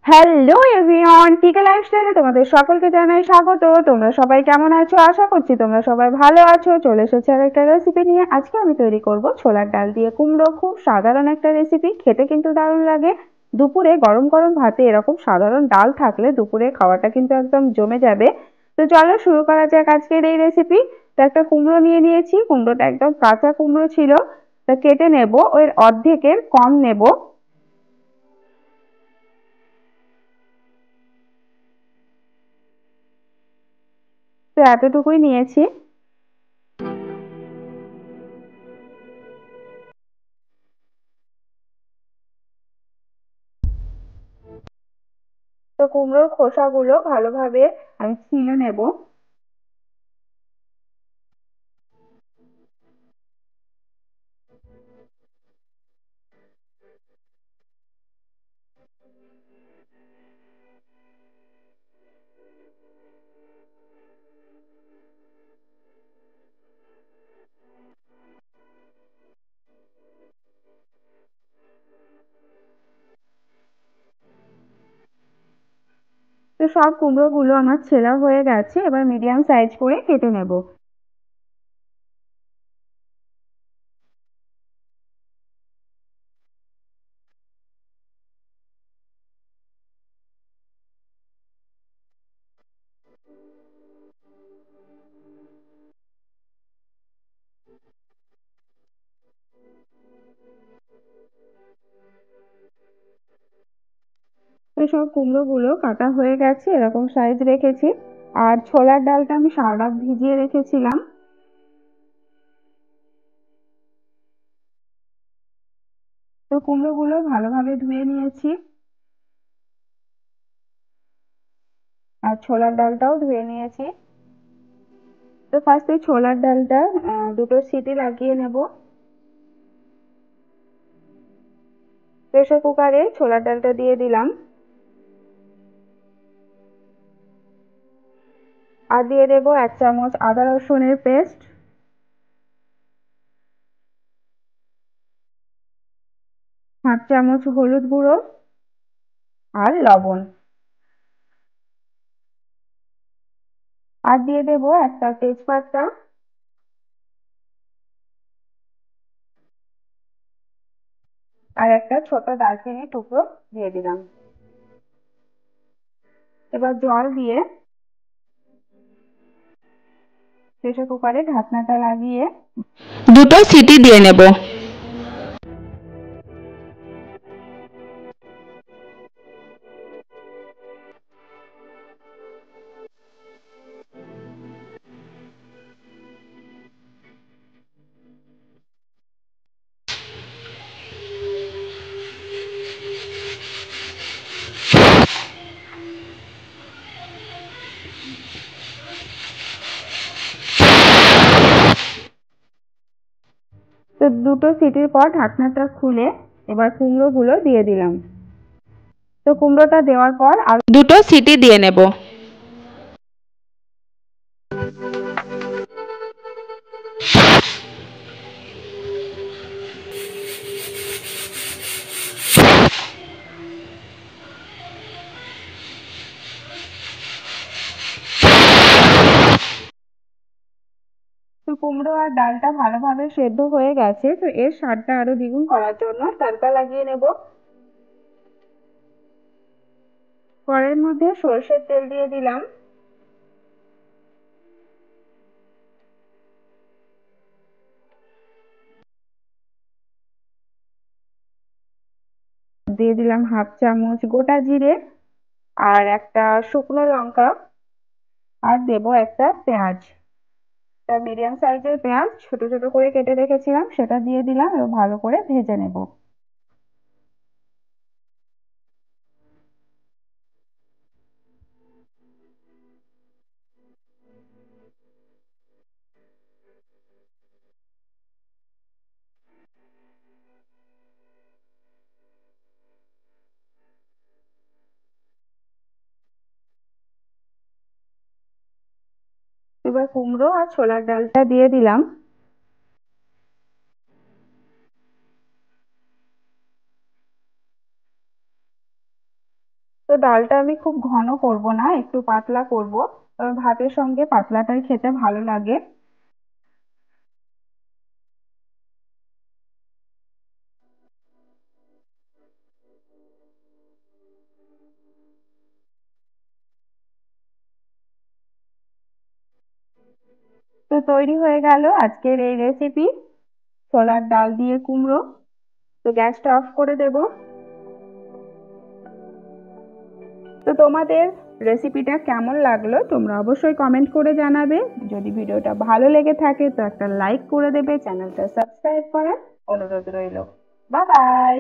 Hello everyone, টিকা লাইফস্টাইলে তোমাদের সকলকে জানাই স্বাগত। তোমরা সবাই কেমন আছো? আশা করছি তোমরা সবাই ভালো আছো। চলে এসেছি আর একটা রেসিপি নিয়ে। আজকে আমি তৈরি করব ছোলার ডাল দিয়ে কুমড়ো। খুব সাধারণ একটা রেসিপি, খেতে কিন্তু দারুণ লাগে। দুপুরে গরম গরম ভাতে এরকম সাধারণ ডাল থাকলে দুপুরে খাওয়াটা কিন্তু একদম জমে যাবে। তো চলো শুরু করা যাক আজকের এই রেসিপি। তো একটা কুমড়ো নিয়ে নিয়েছি, কুমড়োটা একদম কাঁচা কুমড়ো ছিল। তা কেটে নেব, ওর অর্ধেকের কম নেব। তো এতটুকুই নিয়েছি। তো কুমড়োর খোসাগুলো ভালোভাবে আমি ছিলে নেব। তো সব কুমড়োগুলো আমার ছেঁড়া হয়ে গেছে, এবার মিডিয়াম সাইজ করে কেটে নেব। তো সব কুমড়োগুলো কাটা হয়ে গেছে, এরকম সাইজ রেখেছি। আর ছোলার ডালটা আমি সারা রাত ভিজিয়ে রেখেছিলাম। তো কুমড়োগুলো ভালোভাবে ধুয়ে নিয়েছি, আর ছোলার ডালটাও ধুয়ে নিয়েছি। তো ফার্স্টে ছোলার ডালটা দুটো সিটি লাগিয়ে নেব। প্রেসার কুকারে ছোলার ডালটা দিয়ে দিলাম, আর দিয়ে দেবো 1 চামচ আদা রসুনের পেস্ট, হাফ চামচ হলুদ গুঁড়ো, আর লবণ। আর দিয়ে দেবো একটা তেজপাতা, আর একটা ছোট দারচিনি টুকরো দিয়ে দিলাম। এবার জল দিয়ে প্রেসার কুকারে ঢাকনাটা লাগিয়ে দুটো সিটি দিয়ে নেব। তো দুটো সিটির পর ঢাকনাটা খুলে এবার কুমড়োগুলো দিয়ে দিলাম। তো কুমড়োটা দেওয়ার পর আর দুটো সিটি দিয়ে নেব। তো কুমড়ো আর ডালটা ভালোভাবে সেদ্ধ হয়ে গেছে। তো এর স্বাদটা আরো দ্বিগুণ করার জন্য তড়কা লাগিয়ে নেব। কড়াইয়ের মধ্যে সরষের তেল দিয়ে দিলাম, দিয়ে দিলাম হাফ চামচ গোটা জিরে, আর একটা শুকনো লঙ্কা, আর দেবো একটা পেঁয়াজ। তা মিডিয়াম সাইজের পেঁয়াজ ছোট ছোট করে কেটে রেখেছিলাম, সেটা দিয়ে দিলাম এবং ভালো করে ভেজে নেব। এবার কুমড়ো আর ছোলার ডালটা দিয়ে দিলাম। তো ডালটা আমি খুব ঘন করব না, একটু পাতলা করব। ভাতের সঙ্গে পাতলাটাই খেতে ভালো লাগে। তো তৈরি হয়ে গেল আজকের এই রেসিপি, ছোলার ডাল দিয়ে কুমড়ো। তো গ্যাসটা অফ করে দেব। তো তোমাদের রেসিপিটা কেমন লাগলো তোমরা অবশ্যই কমেন্ট করে জানাবে। যদি ভিডিওটা ভালো লেগে থাকে তো একটা লাইক করে দেবে, চ্যানেলটা সাবস্ক্রাইব করার অনুরোধ রইল। Bye bye.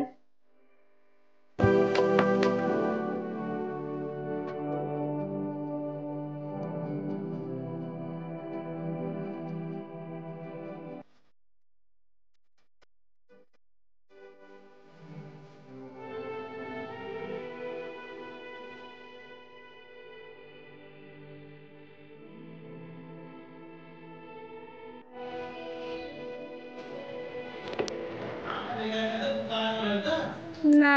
না।